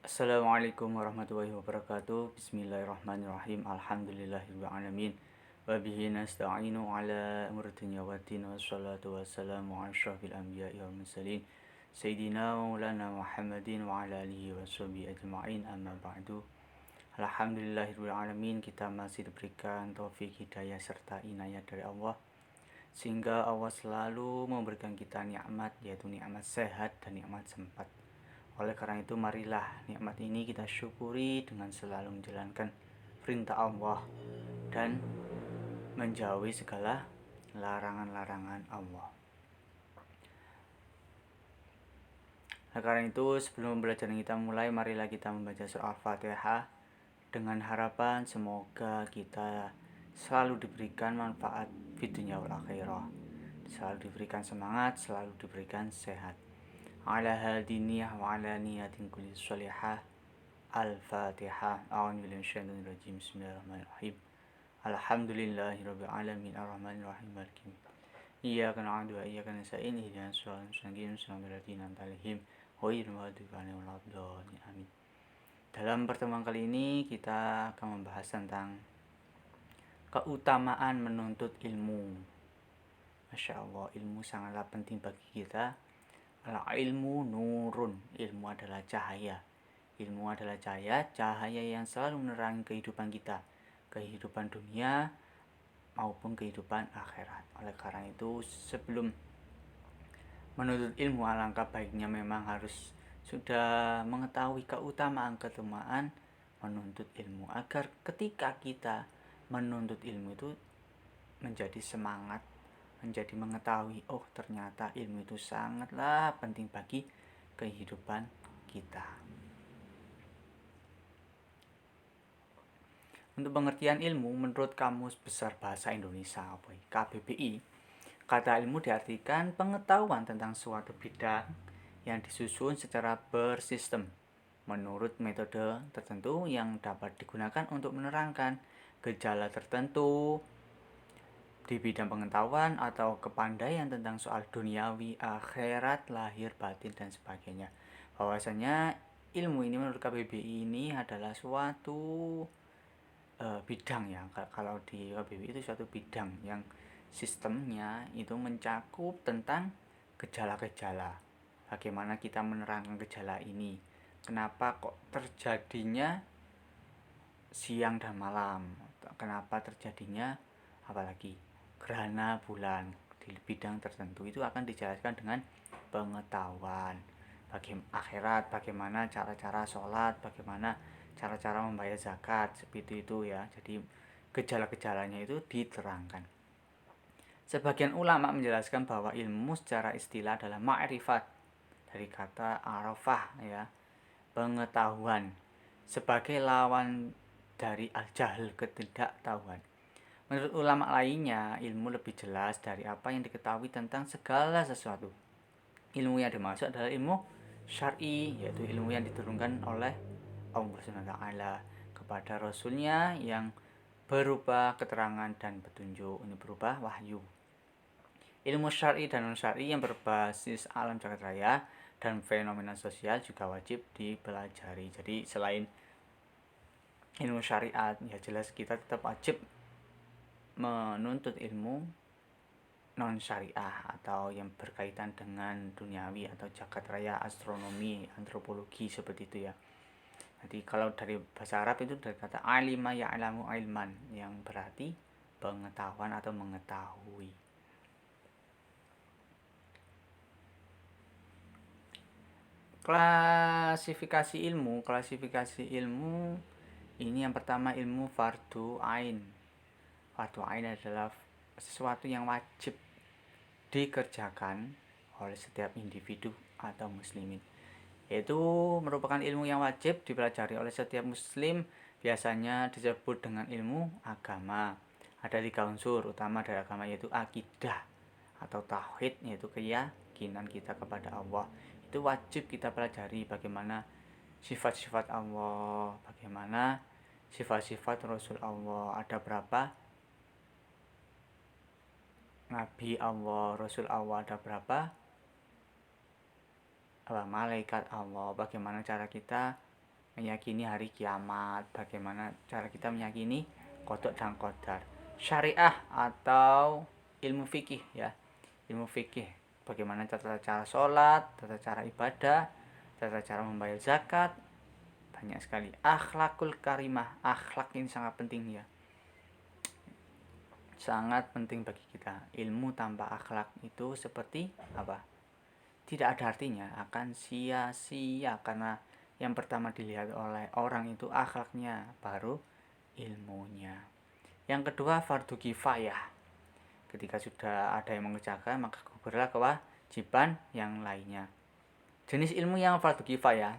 Assalamualaikum warahmatullahi wabarakatuh. Bismillahirrahmanirrahim. Alhamdulillahirrahmanirrahim. Wabihi nasta'inu ala umur dunya wa din. Wassalatu wassalamu ala asyrafil anbiya'i wal mursalin Sayyidina Maulana Muhammadin wa ala alihi wa sahbihi ajma'in, amma ba'du. Alhamdulillahirrahmanirrahim. Kita masih diberikan taufik, hidayah serta inayah dari Allah, sehingga Allah selalu memberikan kita nikmat, yaitu nikmat sehat dan nikmat sempat. Oleh karena itu, marilah nikmat ini kita syukuri dengan selalu menjalankan perintah Allah dan menjauhi segala larangan-larangan Allah. Oleh karena itu, sebelum pembelajaran kita mulai, marilah kita membaca surah Al-Fatihah dengan harapan semoga kita selalu diberikan manfaat di dunia wal akhirah, selalu diberikan semangat, selalu diberikan sehat. Ala hadiniyah wa ala niyatin kulli sholihah. Al-Fatihah. A'udzu billahi minasyaitonir rajim. Bismillahirrahmanirrahim. Alhamdulillahirabbil alamin arrahmanirrahim maliki yaumiddin. Iyyaka na'budu wa iyyaka nasta'in ihdinas shiratal mustaqim shiratal ladzina an'amta 'alaihim ghairil maghdubi 'alaihim waladdallin. Amin. Dalam pertemuan kali ini kita akan membahas tentang keutamaan menuntut ilmu. Masya Allah, ilmu sangatlah penting bagi kita. Al-ilmu nurun, ilmu adalah cahaya. Ilmu adalah cahaya yang selalu menerangi kehidupan kita, kehidupan dunia maupun kehidupan akhirat. Oleh karena itu, sebelum menuntut ilmu, alangkah baiknya memang harus sudah mengetahui keutamaan menuntut ilmu, agar ketika kita menuntut ilmu itu menjadi semangat, menjadi mengetahui, oh ternyata ilmu itu sangatlah penting bagi kehidupan kita. Untuk pengertian ilmu menurut Kamus Besar Bahasa Indonesia KBBI, kata ilmu diartikan pengetahuan tentang suatu bidang yang disusun secara bersistem menurut metode tertentu yang dapat digunakan untuk menerangkan gejala tertentu di bidang pengetahuan atau kepandaian tentang soal duniawi, akhirat, lahir, batin, dan sebagainya. Bahwasanya ilmu ini menurut KBBI ini adalah suatu bidang ya. Kalau di KBBI itu suatu bidang yang sistemnya itu mencakup tentang gejala-gejala. Bagaimana kita menerangkan gejala ini? Kenapa kok terjadinya siang dan malam? Kenapa terjadinya apalagi gerhana bulan di bidang tertentu? Itu akan dijelaskan dengan pengetahuan akhirat, bagaimana cara-cara sholat, bagaimana cara-cara membayar zakat, seperti itu ya. Jadi gejala-gejalanya itu diterangkan. Sebagian ulama menjelaskan bahwa ilmu secara istilah adalah ma'rifat, dari kata arafah ya, pengetahuan, sebagai lawan dari al-jahl, ketidaktahuan. Menurut ulama lainnya, ilmu lebih jelas dari apa yang diketahui tentang segala sesuatu. Ilmu yang dimaksud adalah ilmu syar'i, yaitu ilmu yang diturunkan oleh Allah SWT kepada Rasulnya yang berupa keterangan dan petunjuk, ini berupa wahyu. Ilmu syar'i dan non-syar'i yang berbasis alam jagat raya dan fenomena sosial juga wajib dipelajari. Jadi selain ilmu syariat, ya jelas kita tetap wajib menuntut ilmu non syariah atau yang berkaitan dengan duniawi atau jagat raya, astronomi, antropologi, seperti itu ya. Jadi kalau dari bahasa Arab itu dari kata alima ya'lamu ilman, yang berarti pengetahuan atau mengetahui. Klasifikasi ilmu ini yang pertama ilmu fardu ain. Fardu ain adalah sesuatu yang wajib dikerjakan oleh setiap individu atau muslimin. Itu merupakan ilmu yang wajib dipelajari oleh setiap muslim, biasanya disebut dengan ilmu agama. Ada 3 unsur utama dari agama, yaitu akidah atau tauhid, yaitu keyakinan kita kepada Allah. Itu wajib kita pelajari, bagaimana sifat-sifat Allah, bagaimana sifat-sifat Rasul Allah, ada berapa Nabi Allah, Rasul Allah, ada berapa malaikat Allah, bagaimana cara kita meyakini hari kiamat, bagaimana cara kita meyakini qada dan qadar. Syariah atau ilmu fikih ya. Ilmu fikih, bagaimana tata cara sholat, tata cara ibadah, tata cara membayar zakat, banyak sekali. Akhlakul karimah, akhlak ini sangat penting ya. Sangat penting bagi kita. Ilmu tanpa akhlak itu seperti apa? Tidak ada artinya, akan sia-sia, karena yang pertama dilihat oleh orang itu akhlaknya, baru ilmunya. Yang kedua, fardu kifayah. Ketika sudah ada yang mengerjakan, maka gugurlah kewajiban yang lainnya. Jenis ilmu yang fardu kifayah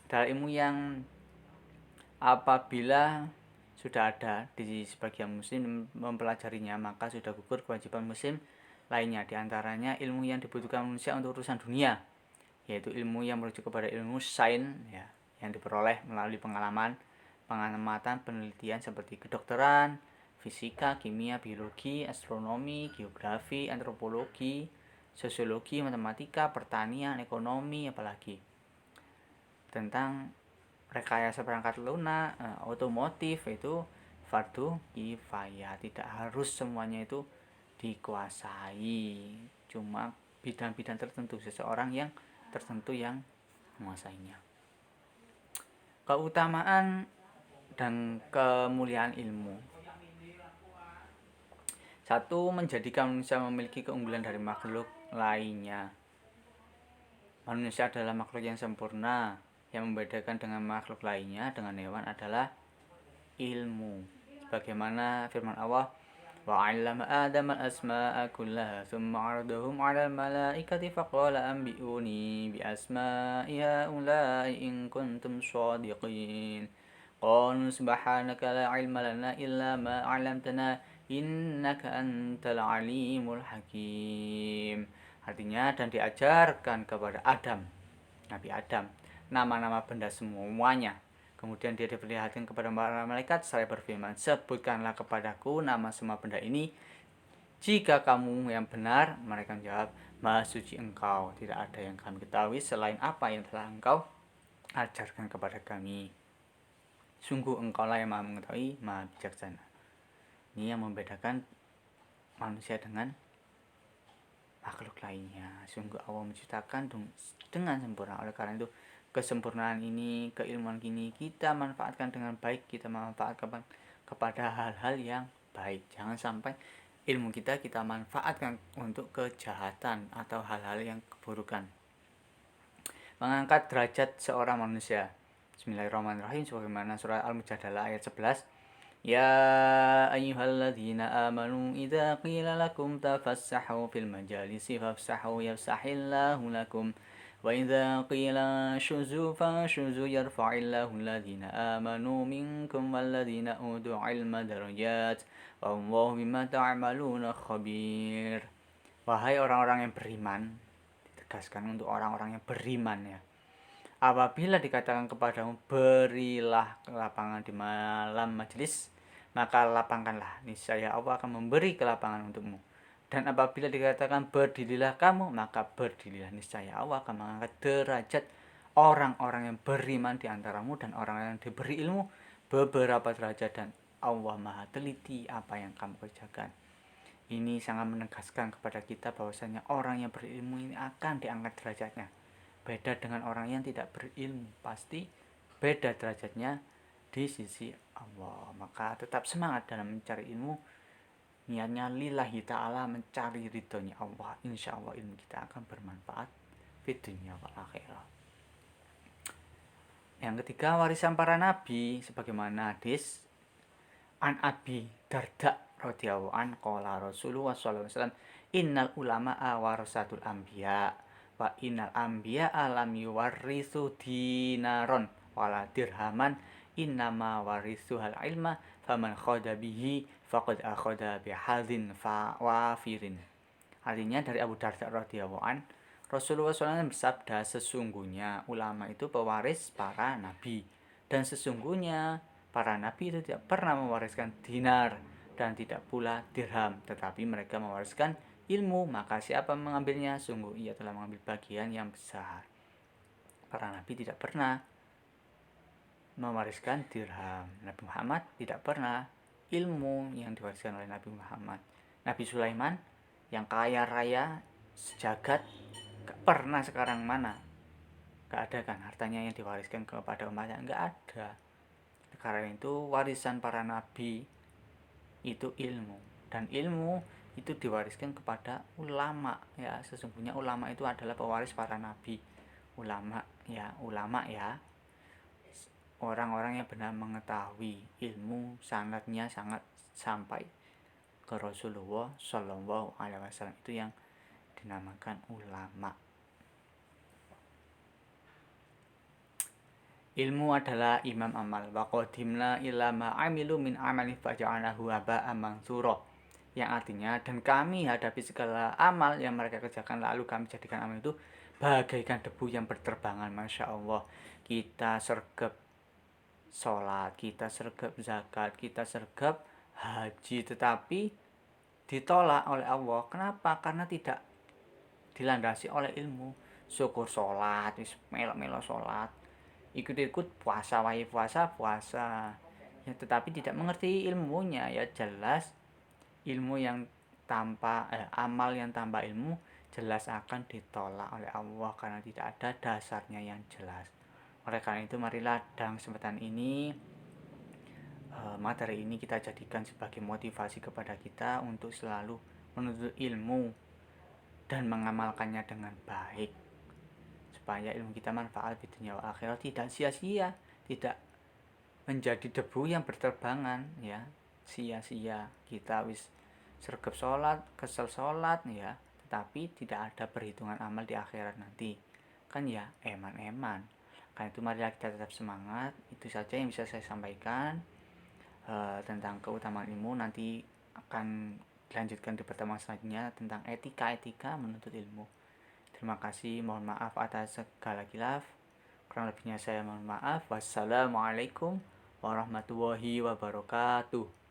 adalah ilmu yang apabila sudah ada di sebagian muslim mempelajarinya, maka sudah gugur kewajiban muslim lainnya. Di antaranya ilmu yang dibutuhkan manusia untuk urusan dunia, yaitu ilmu yang merujuk kepada ilmu sains ya, yang diperoleh melalui pengalaman, pengamatan, penelitian seperti kedokteran, fisika, kimia, biologi, astronomi, geografi, antropologi, sosiologi, matematika, pertanian, ekonomi, apalagi tentang rekayasa perangkat lunak, otomotif, itu fardu kifayah. Tidak harus semuanya itu dikuasai, cuma bidang-bidang tertentu, seseorang yang tertentu yang menguasainya. Keutamaan dan kemuliaan ilmu. Satu, menjadikan manusia memiliki keunggulan dari makhluk lainnya. Manusia adalah makhluk yang sempurna. Yang membedakan dengan makhluk lainnya, dengan hewan, adalah ilmu. Bagaimana firman Allah, وَعَلَّمَ آدَمَ الْأَسْمَاءَ كُلَّهَا ثُمَّ عَرَضَهُمْ عَلَى الْمَلَائِكَةِ فَقَالَ أَنْبِئُونِي بِأَسْمَاءِ هَؤُلَاءِ إِنْ كُنْتُمْ صَادِقِينَ قَالُوا سُبْحَانَكَ لَا عِلْمَ لَنَا إِلَّا مَا عَلَّمْتَنَا إِنَّكَ أَنْتَ الْعَلِيمُ الْحَكِيمُ. Artinya, dan diajarkan kepada Adam, Nabi Adam, nama-nama benda semuanya. Kemudian dia diperlihatkan kepada para malaikat, saya berfirman, sebutkanlah kepadaku nama semua benda ini. Jika kamu yang benar, mereka menjawab, Maha suci engkau, tidak ada yang kami ketahui selain apa yang telah engkau ajarkan kepada kami. Sungguh engkaulah yang maha mengetahui, maha bijaksana. Ini yang membedakan manusia dengan makhluk lainnya. Sungguh Allah menciptakan dengan sempurna. Oleh karena itu, kesempurnaan ini, keilmuan ini kita manfaatkan dengan baik, kita manfaatkan kepada hal-hal yang baik. Jangan sampai ilmu kita manfaatkan untuk kejahatan atau hal-hal yang keburukan. Mengangkat derajat seorang manusia. Bismillahirrahmanirrahim, sebagaimana surah Al-Mujadalah ayat 11. Ya ayyuhalladzina amanu idza qila lakum tafassahu fil majalisi fafsahu yafsahillahu lakum وَإِذَا قِيلَ شُزُوا فَشُزُوا يَرْفَعِ اللَّهُ الَّذِينَ آمَنُوا مِنكُمْ وَالَّذِينَ أُوتُوا الْعِلْمَ دَرَجَاتٍ وَاللَّهُ بِمَا تَعْمَلُونَ خَبِيرٌ. Wahai orang-orang yang beriman, ditegaskan untuk orang-orang yang beriman ya. Apabila dikatakan kepadamu, berilah kelapangan di malam majelis, maka lapangkanlah, niscaya Allah akan memberi kelapangan untukmu. Dan apabila dikatakan berdirilah kamu, maka berdirilah, niscaya Allah akan mengangkat derajat orang-orang yang beriman di antaramu dan orang yang diberi ilmu beberapa derajat, dan Allah maha teliti apa yang kamu kerjakan. Ini sangat menegaskan kepada kita bahwasanya orang yang berilmu ini akan diangkat derajatnya. Beda dengan orang yang tidak berilmu, pasti beda derajatnya di sisi Allah. Maka tetap semangat dalam mencari ilmu. Niatnya lillahi ta'ala, mencari ridhonya Allah. Insya Allah ilmu kita akan bermanfaat di dunia wal akhirah. Yang ketiga, warisan para nabi, sebagaimana hadis an Abi Darda radhiyallahu an qala Rasulullah sallallahu alaihi wasallam, innal ulama'a warasatul anbiya wa innal anbiya lam yuwarrisu dinaron wala dirhaman, innama warithuhal ilma faman khada bihi faqad akhadha bihadzin wafirin. Artinya dari Abu Darda radhiyallahu an, Rasulullah SAW bersabda, sesungguhnya ulama itu pewaris para nabi, dan sesungguhnya para nabi itu tidak pernah mewariskan dinar dan tidak pula dirham, tetapi mereka mewariskan ilmu. Maka siapa mengambilnya, sungguh ia telah mengambil bagian yang besar. Para nabi tidak pernah mewariskan dirham. Nabi Muhammad tidak pernah ilmu yang diwariskan oleh Nabi Muhammad. Nabi Sulaiman yang kaya raya sejagat gak pernah sekarang mana, gak ada kan hartanya yang diwariskan kepada umatnya, gak ada. Karena itu warisan para nabi itu ilmu, dan ilmu itu diwariskan kepada ulama ya. Sesungguhnya ulama itu adalah pewaris para nabi. Ulama ya orang-orang yang benar mengetahui ilmu, sangatnya sangat sampai ke Rasulullah Shallallahu Alaihi Wasallam, itu yang dinamakan ulama. Ilmu adalah imam amal. Wa qadimna ila ma amilu min amalin faja'alahu haba'an mansura. Yang artinya, dan kami hadapi segala amal yang mereka kerjakan lalu kami jadikan amal itu bagaikan debu yang berterbangan. Masya Allah, kita sergap sholat, kita sergap zakat, kita sergap haji, tetapi ditolak oleh Allah. Kenapa? Karena tidak dilandasi oleh ilmu. Syukur sholat, melo-melo sholat, ikut-ikut puasa, puasa ya, tetapi tidak mengerti ilmunya. Ya jelas ilmu yang tanpa amal yang tanpa ilmu jelas akan ditolak oleh Allah karena tidak ada dasarnya yang jelas. Oleh karena itu marilah dalam kesempatan ini materi ini kita jadikan sebagai motivasi kepada kita untuk selalu menuntut ilmu dan mengamalkannya dengan baik, supaya ilmu kita manfaat di dunia wa akhirat, tidak sia-sia, tidak menjadi debu yang berterbangan ya. Sia-sia kita wis sergap sholat, kesel sholat ya, tetapi tidak ada perhitungan amal di akhirat nanti kan ya, eman-eman. Karena itu marilah kita tetap semangat. Itu saja yang bisa saya sampaikan tentang keutamaan ilmu. Nanti akan dilanjutkan di pertemuan selanjutnya tentang etika menuntut ilmu. Terima kasih, mohon maaf atas segala khilaf. Kurang lebihnya saya mohon maaf. Wassalamualaikum warahmatullahi wabarakatuh.